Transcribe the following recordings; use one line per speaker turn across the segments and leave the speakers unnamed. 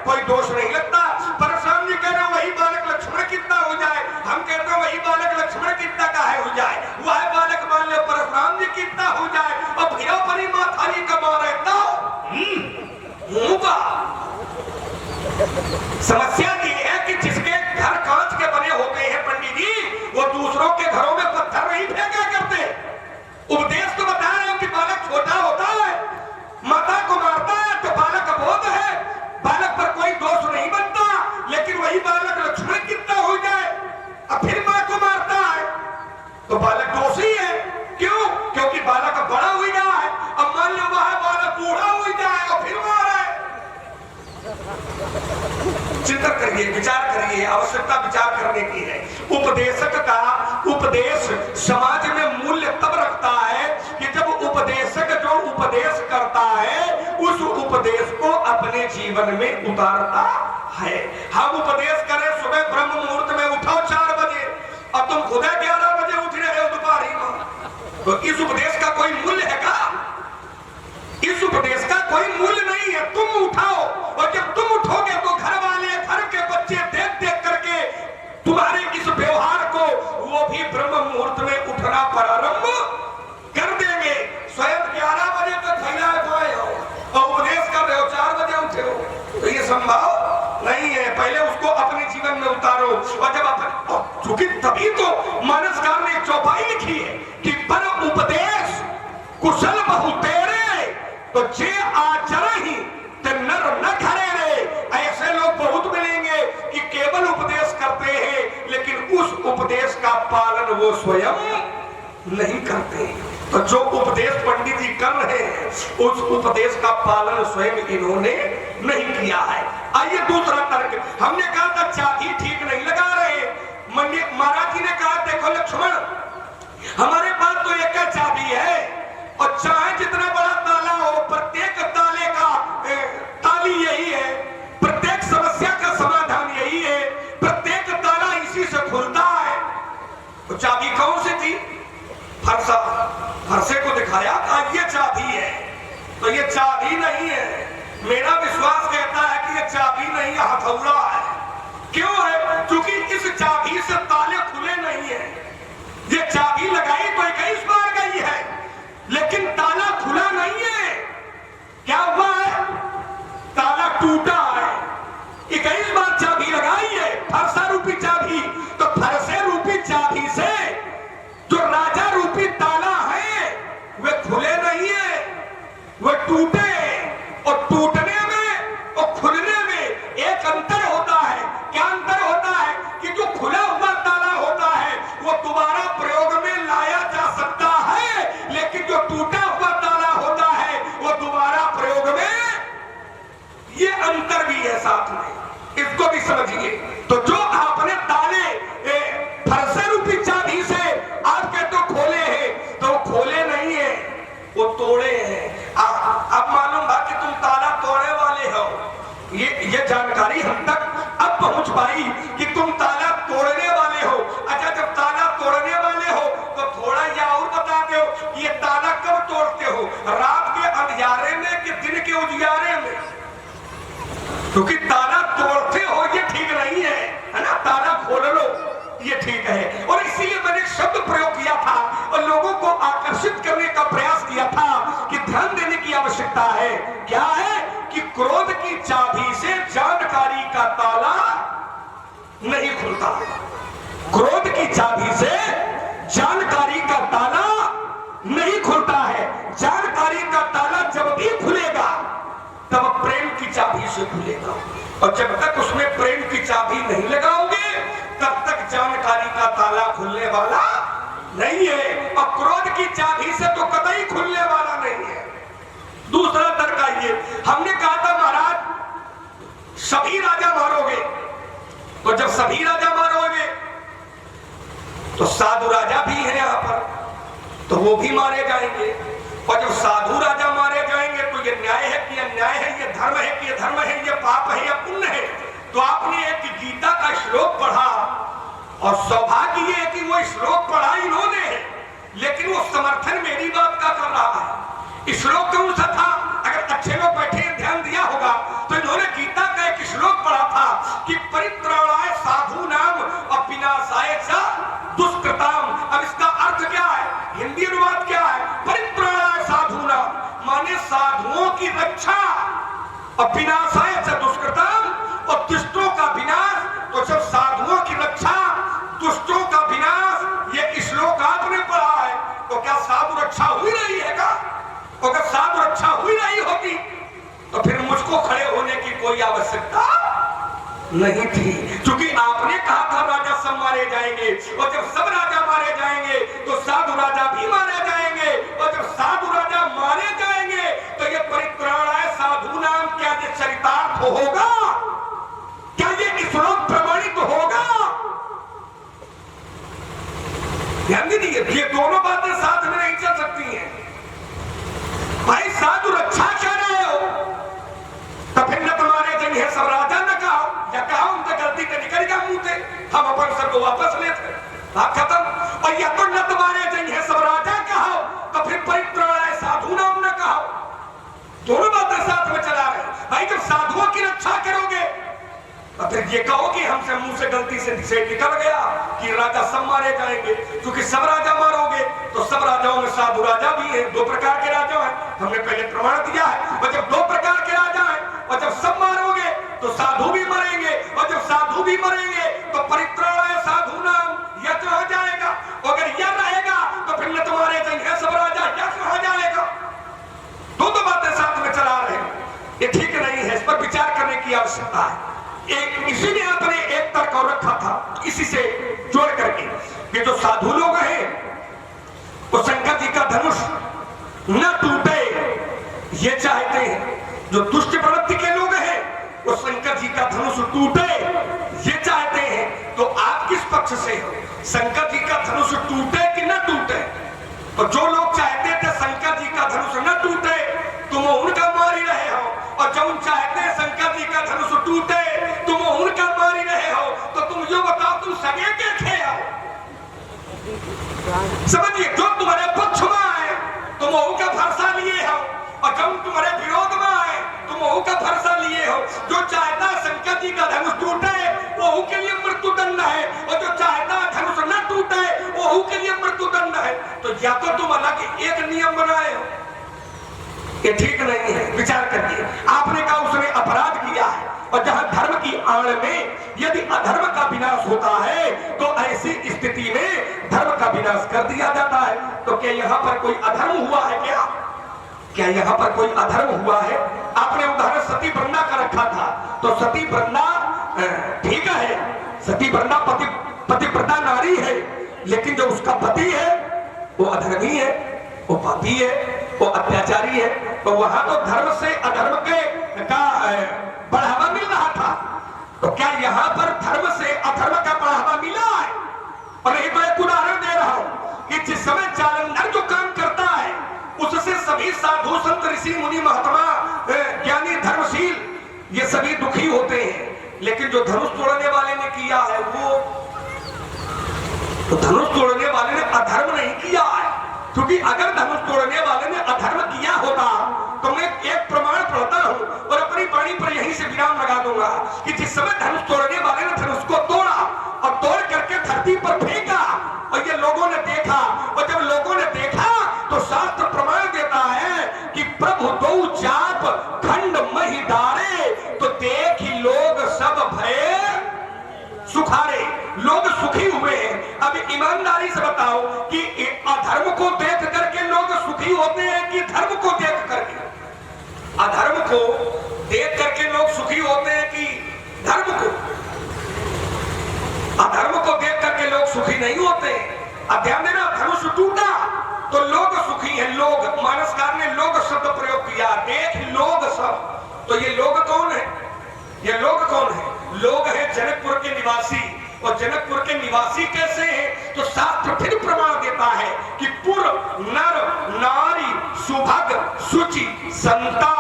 कोई दोष नहीं लगता। परशुराम जी कह रहे वही बालक लक्ष्मण कितना हो जाए, हम कहते हैं वही बालक लक्ष्मण कितना का है हो जाए, वह बालक मान लो परशुराम जी कितना हो जाए और फिर परी माथारी कमा रहता होगा। समस्या ये है कि जिसके घर कांच के बने होते हैं पंडित जी, वो दूसरों के घरों में पत्थर नहीं फेंका करते। उपदेश तो बता रहे हो कि बालक छोटा होता है, माता को मारता है तो बालक अबोध है, बालक पर कोई दोष नहीं बनता। लेकिन वही बालक लक्ष्मण कितना हो जाए और फिर मां को मारता है तो बालक दोषी है। क्यों? क्योंकि बालक बड़ा हो गया है। अब मान लो वह बालक बूढ़ा हो जाए और फिर मार है। चिंतन करिए, विचार करिए, आवश्यकता विचार करने की है। उपदेशक का उपदेश समाज में मूल्य तब रखता है कि जब उपदेशक जो उपदेश करता है उस उपदेश को अपने जीवन में उतारता है। हम उपदेश करें सुबह ब्रह्म मुहूर्त में उठो 4 बजे और तुम खुद 11 बजे उठ रहे हो दोपहरी में, तो इस उपदेश का कोई मूल्य है का? इस उपदेश का कोई मूल्य नहीं है। तुम उठाओ और जब तुम उठोगे तो घर वाले, घर के बच्चे देख देख करके तुम्हारे इस व्यवहार को वो भी ब्रह्म मुहूर्त में उठना प्रारंभ कर देंगे। स्वयं 11 बजे तक फैला पाए हो और उपदेश कर रहे हो 4 बजे उठे हो, तो ये संभव नहीं है। पहले उसको अपने जीवन में उतारो और जब अपने, चूंकि तभी तो मानसकार ने एक चौपाई लिखी है कि पर उपदेश कुशल बहु तेरे तो जे आचरण ही ते नर न घरे रे। ऐसे लोग बहुत मिलेंगे कि केवल उपदेश करते हैं लेकिन उस उपदेश का पालन वो स्वयं नहीं करते। तो जो उपदेश पंडित जी कर रहे हैं उस उपदेश का पालन स्वयं इन्होंने नहीं किया है। आइए दूसरा तर्क, हमने कहा था चाबी ठीक नहीं लगा रहे। महाराज जी ने कहा देखो लक्ष्मण, हमारे पास तो एक चाबी है और चाहे जितना बड़ा ताला हो, प्रत्येक ताले का ताली यही है, प्रत्येक समस्या का समाधान यही है, प्रत्येक ताला इसी से खुलता है। तो चाबी कौन सी थी? फरसे को दिखाया, कहा ये चाबी है। तो ये चाबी नहीं है, मेरा विश्वास कहता है कि ये चाबी नहीं है, हथौड़ा है। क्यों है? क्योंकि इस चाबी से ताले खुले नहीं है। ये चाबी लगाई तो 21 बार गई है लेकिन ताला खुला नहीं है। क्या हुआ है? ताला टूटा है। 21 बार चाबी लगाई है, फरसा रूपी चाबी, तो फरसे रूपी चाबी से जो राजा रूपी ताला है वे खुले नहीं है, वे टूटे। और टूटने में और खुलने में एक अंतर होता है। क्या अंतर होता है? कि जो खुला हुआ ताला होता है वो दोबारा प्रयोग में लाया जा सकता है, लेकिन जो टूटा हुआ ताला होता है वो दोबारा प्रयोग में, ये अंतर भी है साथ में, इसको भी समझिए। तो जो आपने ताले फरसे रूपी चाबी से आपके तो खोले हैं तो खोले नहीं है, वो तोड़े हैं। अब मालूम है कि तुम ताला तोड़ने वाले हो। ये जानकारी हम तक अब पहुंच पाई कि तुम ताला तोड़ने वाले हो। अच्छा, जब ताला तोड़ने वाले हो तो थोड़ा या और बता दो, ये ताला कब तोड़ते हो? रात के अंधियारे में कि दिन के उजियारे में? क्योंकि ताला तोड़ते हो ये ठीक नहीं है ना, ताला खोल लो ये ठीक है। और इसीलिए मैंने शब्द प्रयोग किया था और लोगों को आकर्षित करने का प्रयास किया था कि ध्यान देने की आवश्यकता है। क्या है कि क्रोध की चाबी से जानकारी का ताला नहीं खुलता। क्रोध की चाबी से जानकारी का ताला नहीं खुलता है। जानकारी का ताला जब भी खुलेगा तब प्रेम की चाबी से खुलेगा, और जब तक उसमें प्रेम की चाबी नहीं लगाओगे तब तक जानकारी का ताला खुलने वाला नहीं है। और क्रोध की चाबी से तो कतई खुलने वाला नहीं है। दूसरा तर्क आइए, हमने कहा था महाराज सभी राजा मारोगे, तो जब सभी राजा मारोगे तो साधु राजा भी है यहाँ पर, तो वो भी मारे जाएंगे। और जब साधु राजा मारे जाएंगे तो ये न्याय है कि अन्याय है, ये धर्म है कि ये धर्म है, ये पाप है या पुण्य है? तो आपने एक गीता का श्लोक पढ़ा और सौभाग्य ये है कि वो श्लोक पढ़ा इन्होंने, लेकिन वो समर्थन मेरी बात का कर रहा है। श्लोक कौन सा था? अगर अच्छे लोग बैठे ध्यान दिया होगा तो इन्होंने गीता का एक श्लोक और विनाशाय च दुष्कृतम, और दुष्टों का विनाश। तो जब साधुओं की रक्षा, दुष्टों का विनाश, ये श्लोक आपने पढ़ा है, तो क्या साधु रक्षा हुई नहीं है का? अगर साधु रक्षा हुई नहीं होती तो फिर मुझको खड़े होने की कोई आवश्यकता नहीं थी, क्योंकि आपने कहा था राजा सब मारे जाएंगे, और जब सब राजा मारे जाएंगे तो साधु राजा भी मारे जाएंगे, और जब साधु राजा मारे जाएंगे तो ये परित्राणाय साधु नाम, क्या ये चरितार्थ होगा? क्या ये श्लोक प्रमाणित होगा? ध्यान दीजिए, ये दोनों बातें साथ में नहीं चल सकती हैं। भाई साधु रक्षा कर रहे हो तो फिर न तुम्हारे जन है सब राजा न कहो, या कहो उनसे गलती तो निकल गया मुंह से, हम अपन सबको वापस लेते, बात खत्म। और या तो न तुम्हारे जन है सब राजा कहो तो फिर परित्राणाय साधु नाम न कहो। दोनों बातें साथ में चला रहे। भाई जब साधुओं की रक्षा करोगे तो फिर ये कहो कि हमसे मुंह से गलती से निकल गया कि राजा सब मारे जाएंगे, क्योंकि सब राजा मारोगे तो सब राजाओं में साधु राजा भी है। दो प्रकार के राजा हैं, हमने पहले प्रमाण दिया है। और जब दो प्रकार के राजा हैं और जब सब मारोगे तो साधु भी मरेंगे, और जब साधु भी मरेंगे तो परित्राणाय साधु नाम यह कहा जाएगा। अगर यह रहेगा तो फिर न तुम्हारे जंग सब राजा यह कहा जाएगा। दो बातें साथ में चला रहे हैं, ये ठीक नहीं है, इस पर विचार करने की आवश्यकता है। एक इसी ने आपने एक तर्क और रखा था, इसी से जोड़ करके कि जो साधु लोग हैं वो शंकर जी का धनुष न टूटे ये चाहते हैं, जो दुष्ट प्रवृत्ति के लोग हैं वो शंकर जी का धनुष टूटे ये चाहते हैं। तो आप किस पक्ष से हो? शंकर जी का धनुष टूटे कि न टूटे? तो जो लोग चाहते थे शंकर जी का धनुष न टूटे तुम उनका मार ही रहे हो, और जो चाहते हैं शंकर जी का धनुष टूटे तुम उनका मार ही रहे हो। तो तुम यो बताओ तुम सगे के थे हो? समझिए, जो तुम्हारे पक्ष में आए तुम उनका भरोसा लिए हो, और जब तुम्हारे विरोध में आए तुम उनका भरोसा लिए हो। जो चाहता शंकर जी का धनुष टूटे वो के लिए मृत्युदंड है, और जो चाहता धनुष न टूटे वो के लिए मृत्युदंड है। तो या तो तुम अलग एक नियम बनाए हो, ये ठीक नहीं है। विचार करिए, आपने कहा उसने अपराध किया है, और जहां धर्म की आड़ में यदि अधर्म का विनाश होता है तो ऐसी स्थिति में धर्म का विनाश कर दिया जाता है। तो क्या यहाँ पर कोई अधर्म हुआ है? क्या यहाँ पर कोई अधर्म हुआ है? आपने उदाहरण सती वृंदा का रखा था, तो सती वृंदा ठीक है, सती वृंदा पतिव्रता नारी है, लेकिन जो उसका पति है वो अधर्मी है, वो पापी है, वो अत्याचारी है। तो वहां तो धर्म से अधर्म के का बढ़ावा मिल रहा था, तो क्या यहाँ पर धर्म से अधर्म का बढ़ावा मिला है? और एक मैं उदाहरण दे रहा हूं कि जिस समय जालंधर जो काम करता है उससे सभी साधु संत ऋषि मुनि महात्मा ज्ञानी धर्मशील ये सभी दुखी होते हैं, लेकिन जो धनुष तोड़ने वाले ने किया है वो, तो धनुष तोड़ने वाले ने अधर्म नहीं किया है। क्योंकि अगर धनुष तोड़ने वाले ने अधर्म किया होता तो मैं एक प्रमाण पढ़ता हूं और अपनी वाणी पर यहीं से विराम लगा दूंगा कि जिस समय धनुष तोड़ने वाले ने धनुष को तोड़ा और तोड़ करके धरती पर फेंका और ये लोगों ने देखा, और जब लोगों ने देखा तो शास्त्र प्रमाण देता है कि प्रभु दो चाप खंड मही डारे, तो देख ही लोग सब भय सुखारे, लोग सुखी हुए हैं। अब ईमानदारी से बताओ कि अधर्म को देख करके लोग सुखी होते हैं कि धर्म को देख करके? अधर्म को देख करके लोग सुखी होते हैं कि धर्म को? अधर्म को देख करके लोग सुखी नहीं होते। अध्याय में ना धनुष टूटा तो लोग सुखी हैं। लोग, मानसकार ने लोग शब्द प्रयोग किया, देख लोग सब। तो ये लोग कौन है? ये लोग कौन है? लोग है जनकपुर के निवासी। और जनकपुर के निवासी कैसे हैं? तो शास्त्र फिर प्रमाण देता है कि पुर नर नारी सुभग सुचि संता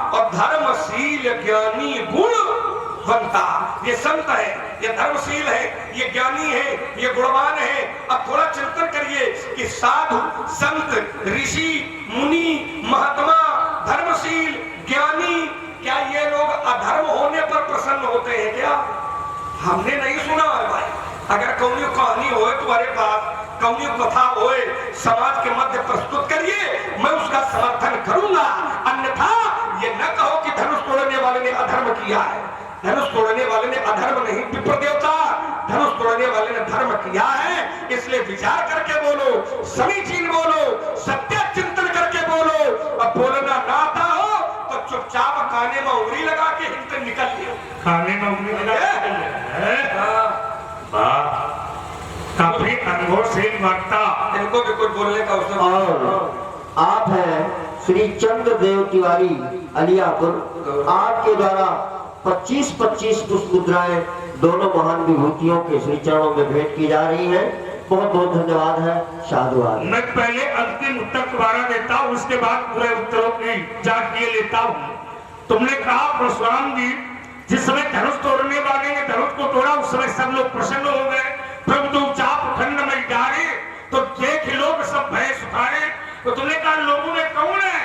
और धर्मशील ज्ञानी गुणवंता। ये संत है, ये धर्मशील है, ये ज्ञानी है, ये गुणवान है। अब थोड़ा चिंतन करिए कि साधु संत ऋषि मुनि महात्मा धर्मशील ज्ञानी, क्या ये लोग अधर्म होने पर प्रसन्न होते हैं क्या? हमने नहीं सुना है भाई। अगर कौनी कहानी हो तुम्हारे पास, कौनी कथा हो समाज के मध्य प्रस्तुत करिए, मैं उसका समर्थन करूंगा, अन्यथा ये न कहो कि धनुष तोड़ने वाले ने अधर्म किया है। धनुष तोड़ने वाले ने अधर्म नहीं, विप्र देवता, धनुष तोड़ने वाले ने धर्म किया है। इसलिए विचार करके बोलो, समीचीन बोलो, सत्य चिंतन करके बोलो। अब बोलना ना आता हो तो चुपचाप खाने में उंगली लगा के हिंद निकल लियो।
खाने में उंगली लगा काफी अनुभवशील वक्ता,
इनको भी कुछ बोलने का अवसर।
और आप हैं श्री चंद्रदेव तिवारी अलियापुर, आपके द्वारा 25-25 पुष्प मुद्राएं दोनों महान विभूतियों के श्री चरणों में भेंट की जा रही हैं। बहुत बहुत धन्यवाद है, साधुवाद।
मैं पहले अंतिम उत्तर दोबारा देता हूँ, उसके बाद पूरे उत्तरों की जांच किए लेता हूँ। तुमने कहा परशुराम जी, जिस समय धनुष तोड़ने वाले ने धनुष को तोड़ा उस समय सब लोग प्रसन्न हो गए। प्रभु तुम चाप खंड में डाले तो देख लोग सब भय सुखाए। तो तुमने कहा लोगों ने